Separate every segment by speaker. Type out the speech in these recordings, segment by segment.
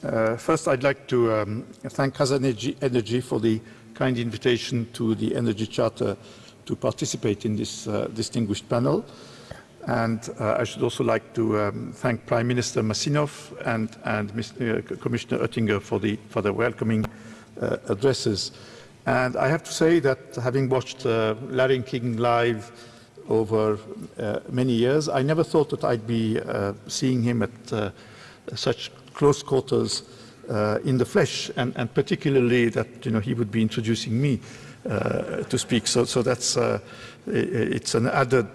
Speaker 1: First, I'd like to thank KAZENERGY Energy for the kind invitation to the Energy Charter to participate in this distinguished panel. And I should also like to thank Prime Minister Masinov and Commissioner Oettinger for their welcoming addresses. And I have to say that having watched Larry King live over many years, I never thought that I'd be seeing him at such close quarters in the flesh, and particularly that he would be introducing me to speak. So that's it's an added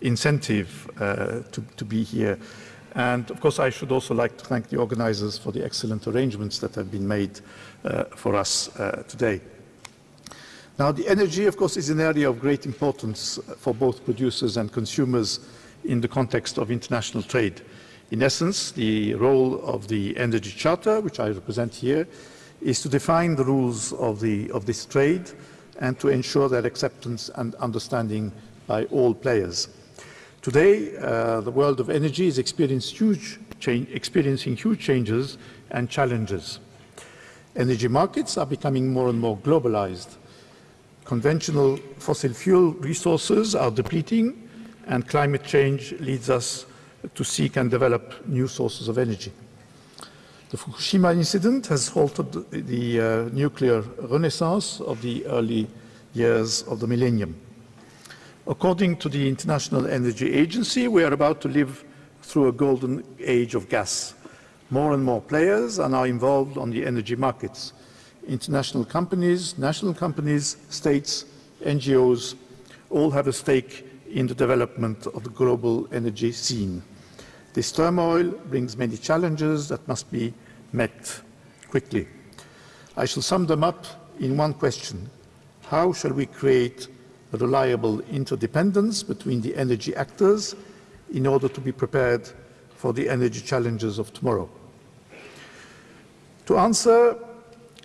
Speaker 1: incentive to be here. And of course, I should also like to thank the organizers for the excellent arrangements that have been made for us today. Now, the energy, of course, is an area of great importance for both producers and consumers in the context of international trade. In essence, the role of the Energy Charter, which I represent here, is to define the rules of this trade and to ensure their acceptance and understanding by all players. Today, the world of energy is experiencing huge changes and challenges. Energy markets are becoming more and more globalized. Conventional fossil fuel resources are depleting, and climate change leads us to seek and develop new sources of energy. The Fukushima incident has halted the nuclear renaissance of the early years of the millennium. According to the International Energy Agency, we are about to live through a golden age of gas. More and more players are now involved on the energy markets. International companies, national companies, states, NGOs, all have a stake in the development of the global energy scene. This turmoil brings many challenges that must be met quickly. I shall sum them up in one question. How shall we create a reliable interdependence between the energy actors in order to be prepared for the energy challenges of tomorrow? To answer,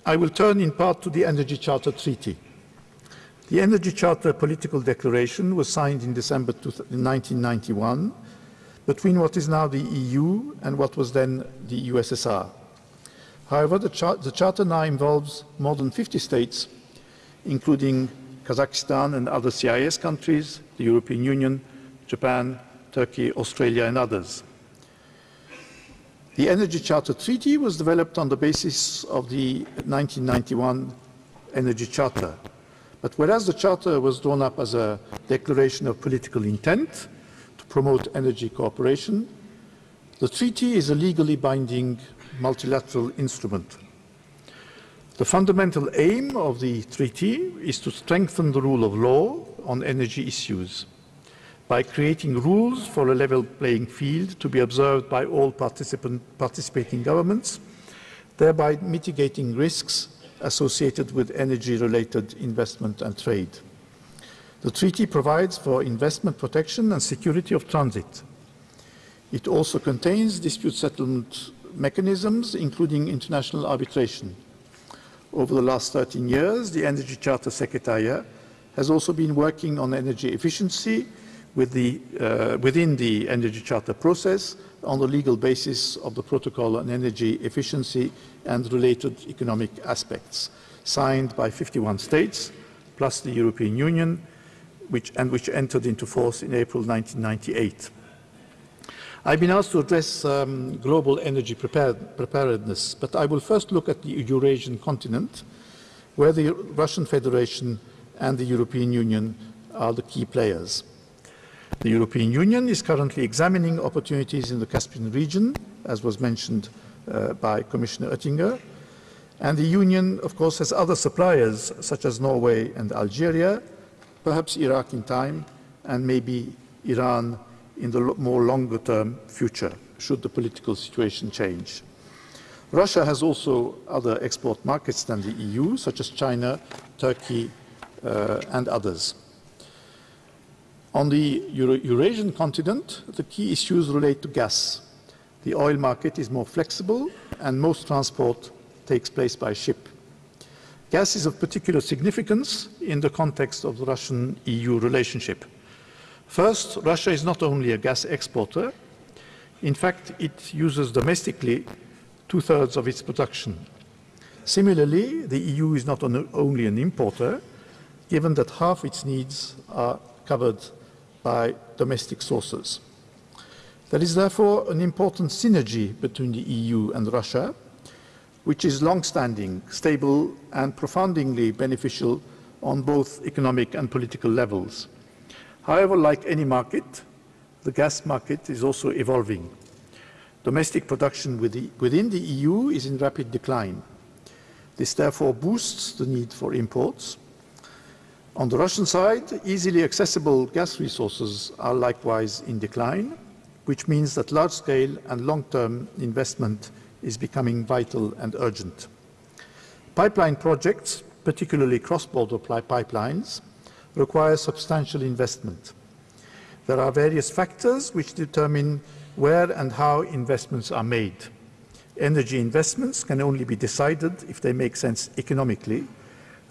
Speaker 1: I will turn in part to the Energy Charter Treaty. The Energy Charter Political Declaration was signed in December 1991 between what is now the EU and what was then the USSR. However, the Charter now involves more than 50 states, including Kazakhstan and other CIS countries, the European Union, Japan, Turkey, Australia, and others. The Energy Charter Treaty was developed on the basis of the 1991 Energy Charter. But whereas the Charter was drawn up as a declaration of political intent to promote energy cooperation, the treaty is a legally binding multilateral instrument. The fundamental aim of the treaty is to strengthen the rule of law on energy issues by creating rules for a level playing field to be observed by all participating governments, thereby mitigating risks associated with energy-related investment and trade. The treaty provides for investment protection and security of transit. It also contains dispute settlement mechanisms, including international arbitration. Over the last 13 years, the Energy Charter Secretariat has also been working on energy efficiency within the Energy Charter process on the legal basis of the Protocol on Energy Efficiency and related economic aspects, signed by 51 states, plus the European Union, which entered into force in April 1998. I've been asked to address global energy preparedness, but I will first look at the Eurasian continent, where the Russian Federation and the European Union are the key players. The European Union is currently examining opportunities in the Caspian region, as was mentioned by Commissioner Oettinger. And the Union, of course, has other suppliers, such as Norway and Algeria, perhaps Iraq in time, and maybe Iran in the more longer-term future, should the political situation change. Russia has also other export markets than the EU, such as China, Turkey, and others. On the Eurasian continent, the key issues relate to gas. The oil market is more flexible, and most transport takes place by ship. Gas is of particular significance in the context of the Russian-EU relationship. First, Russia is not only a gas exporter. In fact, it uses domestically 2/3 of its production. Similarly, the EU is not only an importer, given that half its needs are covered by domestic sources. There is therefore an important synergy between the EU and Russia, which is long-standing, stable, and profoundly beneficial on both economic and political levels. However, like any market, the gas market is also evolving. Domestic production within the EU is in rapid decline. This therefore boosts the need for imports. On the Russian side, easily accessible gas resources are likewise in decline, which means that large-scale and long-term investment is becoming vital and urgent. Pipeline projects, particularly cross-border pipelines, require substantial investment. There are various factors which determine where and how investments are made. Energy investments can only be decided if they make sense economically,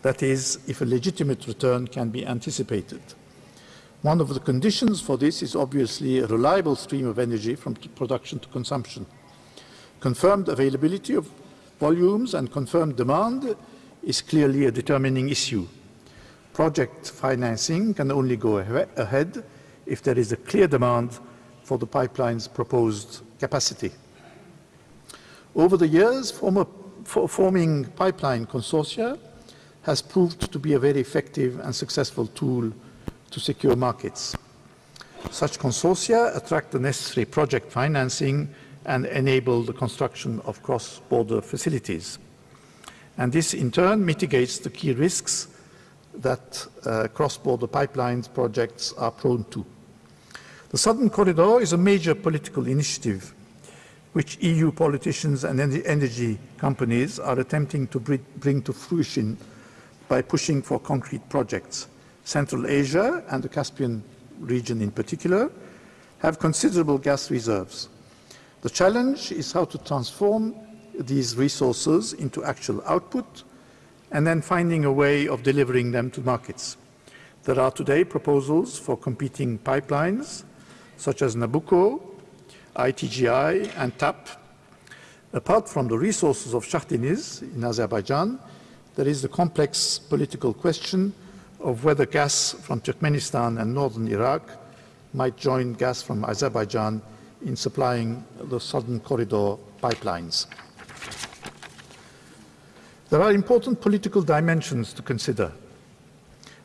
Speaker 1: that is, if a legitimate return can be anticipated. One of the conditions for this is obviously a reliable stream of energy from production to consumption. Confirmed availability of volumes and confirmed demand is clearly a determining issue. Project financing can only go ahead if there is a clear demand for the pipeline's proposed capacity. Over the years, forming pipeline consortia has proved to be a very effective and successful tool to secure markets. Such consortia attract the necessary project financing and enable the construction of cross-border facilities. And this, in turn, mitigates the key risks that cross-border pipelines projects are prone to. The Southern Corridor is a major political initiative which EU politicians and energy companies are attempting to bring to fruition by pushing for concrete projects. Central Asia and the Caspian region in particular have considerable gas reserves. The challenge is how to transform these resources into actual output and then finding a way of delivering them to markets. There are today proposals for competing pipelines such as Nabucco, ITGI and TAP. Apart from the resources of Shah Deniz in Azerbaijan, there is the complex political question of whether gas from Turkmenistan and northern Iraq might join gas from Azerbaijan in supplying the Southern Corridor pipelines. There are important political dimensions to consider.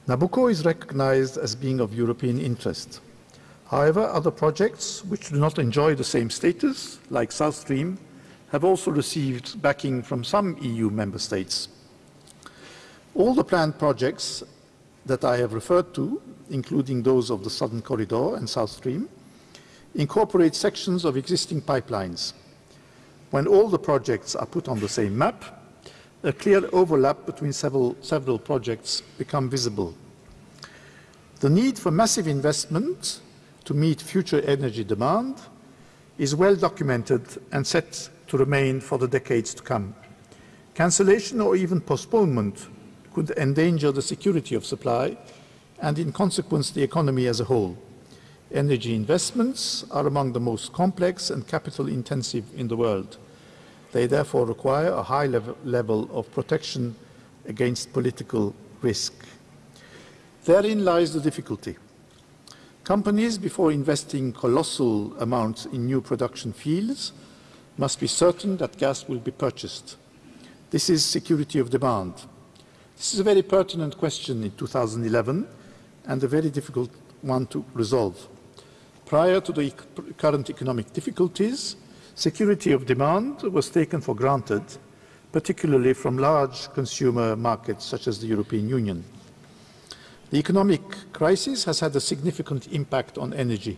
Speaker 1: Nabucco is recognized as being of European interest. However, other projects which do not enjoy the same status, like South Stream, have also received backing from some EU member states. All the planned projects that I have referred to, including those of the Southern Corridor and South Stream, incorporate sections of existing pipelines. When all the projects are put on the same map, a clear overlap between several projects becomes visible. The need for massive investment to meet future energy demand is well documented and set to remain for the decades to come. Cancellation or even postponement could endanger the security of supply and, in consequence, the economy as a whole. Energy investments are among the most complex and capital-intensive in the world. They therefore require a high level of protection against political risk. Therein lies the difficulty. Companies, before investing colossal amounts in new production fields, must be certain that gas will be purchased. This is security of demand. This is a very pertinent question in 2011 and a very difficult one to resolve. Prior to the current economic difficulties, security of demand was taken for granted, particularly from large consumer markets such as the European Union. The economic crisis has had a significant impact on energy.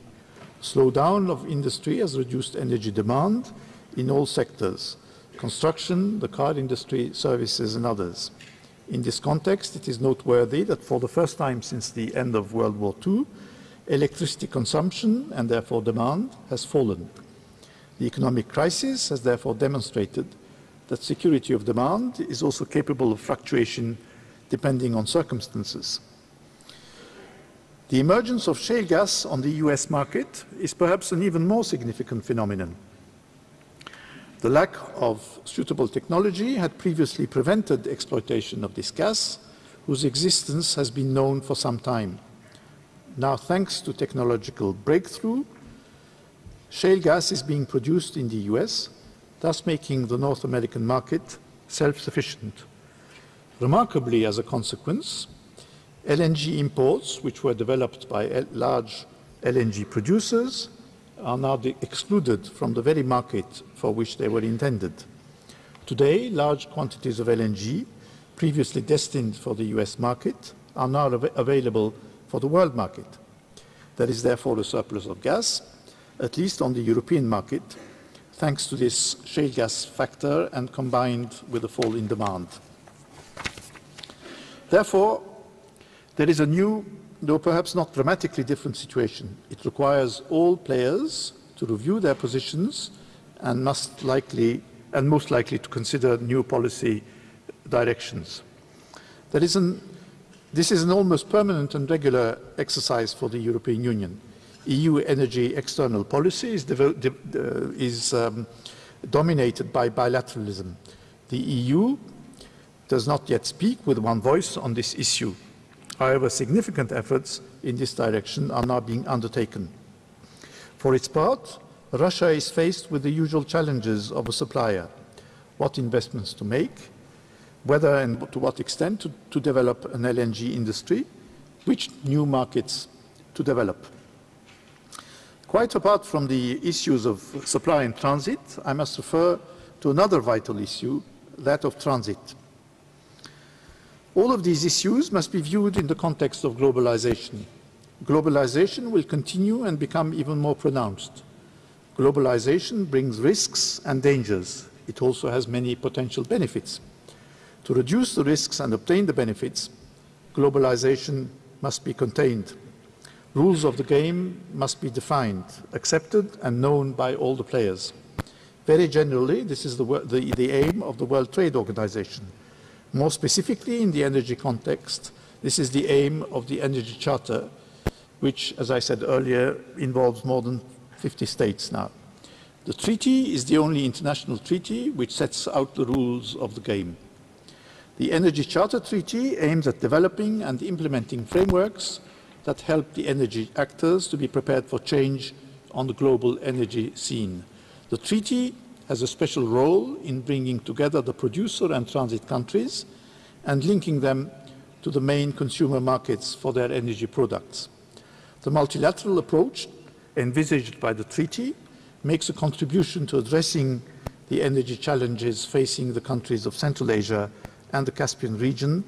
Speaker 1: Slowdown of industry has reduced energy demand in all sectors: construction, the car industry, services and others. In this context, it is noteworthy that for the first time since the end of World War II, electricity consumption and therefore demand has fallen. The economic crisis has therefore demonstrated that security of demand is also capable of fluctuation depending on circumstances. The emergence of shale gas on the US market is perhaps an even more significant phenomenon. The lack of suitable technology had previously prevented exploitation of this gas, whose existence has been known for some time. Now, thanks to technological breakthrough, shale gas is being produced in the US, thus making the North American market self-sufficient. Remarkably, as a consequence, LNG imports, which were developed by large LNG producers, are now excluded from the very market for which they were intended. Today, large quantities of LNG, previously destined for the US market, are now available for the world market. There is therefore a surplus of gas, at least on the European market, thanks to this shale gas factor and combined with a fall in demand. Therefore, there is a new, though perhaps not dramatically different situation. It requires all players to review their positions and most likely to consider new policy directions. This is an almost permanent and regular exercise for the European Union. EU energy external policy is dominated by bilateralism. The EU does not yet speak with one voice on this issue. However, significant efforts in this direction are now being undertaken. For its part, Russia is faced with the usual challenges of a supplier: what investments to make, whether and to what extent to develop an LNG industry, which new markets to develop. Quite apart from the issues of supply and transit, I must refer to another vital issue, that of transit. All of these issues must be viewed in the context of globalization. Globalization will continue and become even more pronounced. Globalization brings risks and dangers. It also has many potential benefits. To reduce the risks and obtain the benefits, globalization must be contained. Rules of the game must be defined, accepted and known by all the players. Very generally, this is the aim of the World Trade Organization. More specifically, in the energy context, this is the aim of the Energy Charter, which, as I said earlier, involves more than 50 states now. The treaty is the only international treaty which sets out the rules of the game. The Energy Charter Treaty aims at developing and implementing frameworks that help the energy actors to be prepared for change on the global energy scene. The treaty has a special role in bringing together the producer and transit countries and linking them to the main consumer markets for their energy products. The multilateral approach envisaged by the treaty makes a contribution to addressing the energy challenges facing the countries of Central Asia and the Caspian region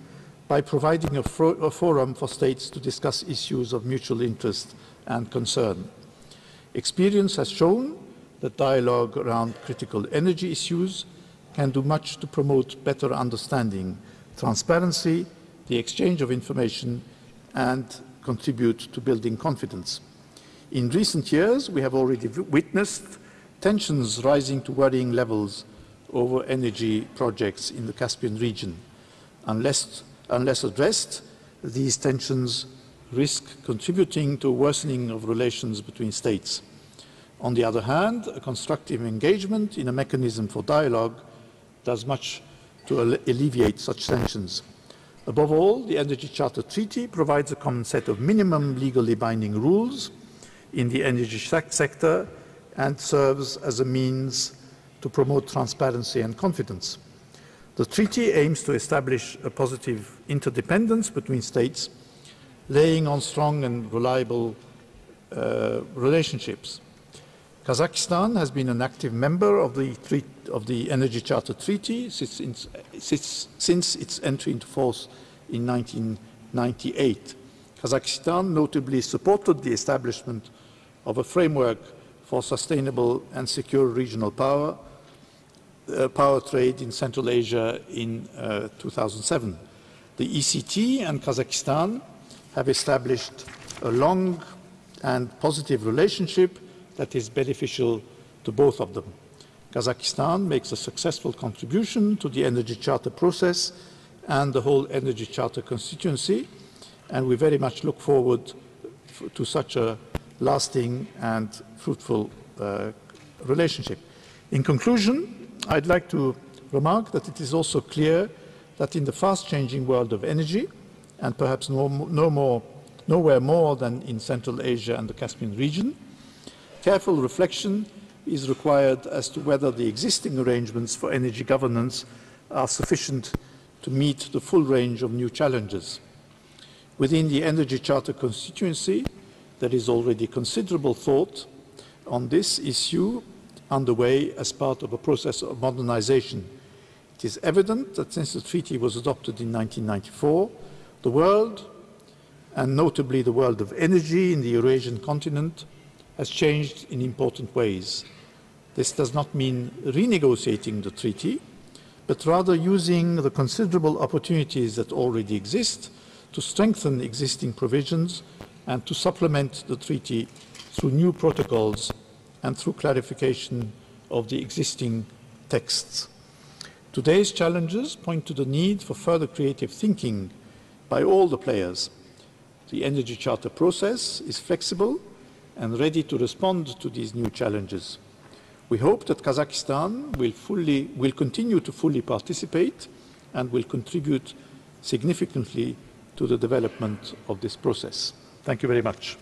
Speaker 1: by providing a forum for states to discuss issues of mutual interest and concern. Experience has shown that dialogue around critical energy issues can do much to promote better understanding, transparency, the exchange of information, and contribute to building confidence. In recent years, we have already witnessed tensions rising to worrying levels over energy projects in the Caspian region. Unless addressed, these tensions risk contributing to a worsening of relations between states. On the other hand, a constructive engagement in a mechanism for dialogue does much to alleviate such tensions. Above all, the Energy Charter Treaty provides a common set of minimum legally binding rules in the energy sector and serves as a means to promote transparency and confidence. The treaty aims to establish a positive interdependence between states, laying on strong and reliable relationships. Kazakhstan has been an active member of the Energy Charter Treaty since its entry into force in 1998. Kazakhstan notably supported the establishment of a framework for sustainable and secure regional power trade in Central Asia in 2007. The ECT and Kazakhstan have established a long and positive relationship that is beneficial to both of them. Kazakhstan makes a successful contribution to the Energy Charter process and the whole Energy Charter constituency, and we very much look forward to such a lasting and fruitful relationship. In conclusion, I'd like to remark that it is also clear that in the fast-changing world of energy, and perhaps nowhere more than in Central Asia and the Caspian region, careful reflection is required as to whether the existing arrangements for energy governance are sufficient to meet the full range of new challenges. Within the Energy Charter constituency, there is already considerable thought on this issue underway as part of a process of modernization. It is evident that since the treaty was adopted in 1994, the world, and notably the world of energy in the Eurasian continent, has changed in important ways. This does not mean renegotiating the treaty, but rather using the considerable opportunities that already exist to strengthen existing provisions and to supplement the treaty through new protocols and through clarification of the existing texts. Today's challenges point to the need for further creative thinking by all the players. The Energy Charter process is flexible and ready to respond to these new challenges. We hope that Kazakhstan will continue to fully participate and will contribute significantly to the development of this process. Thank you very much.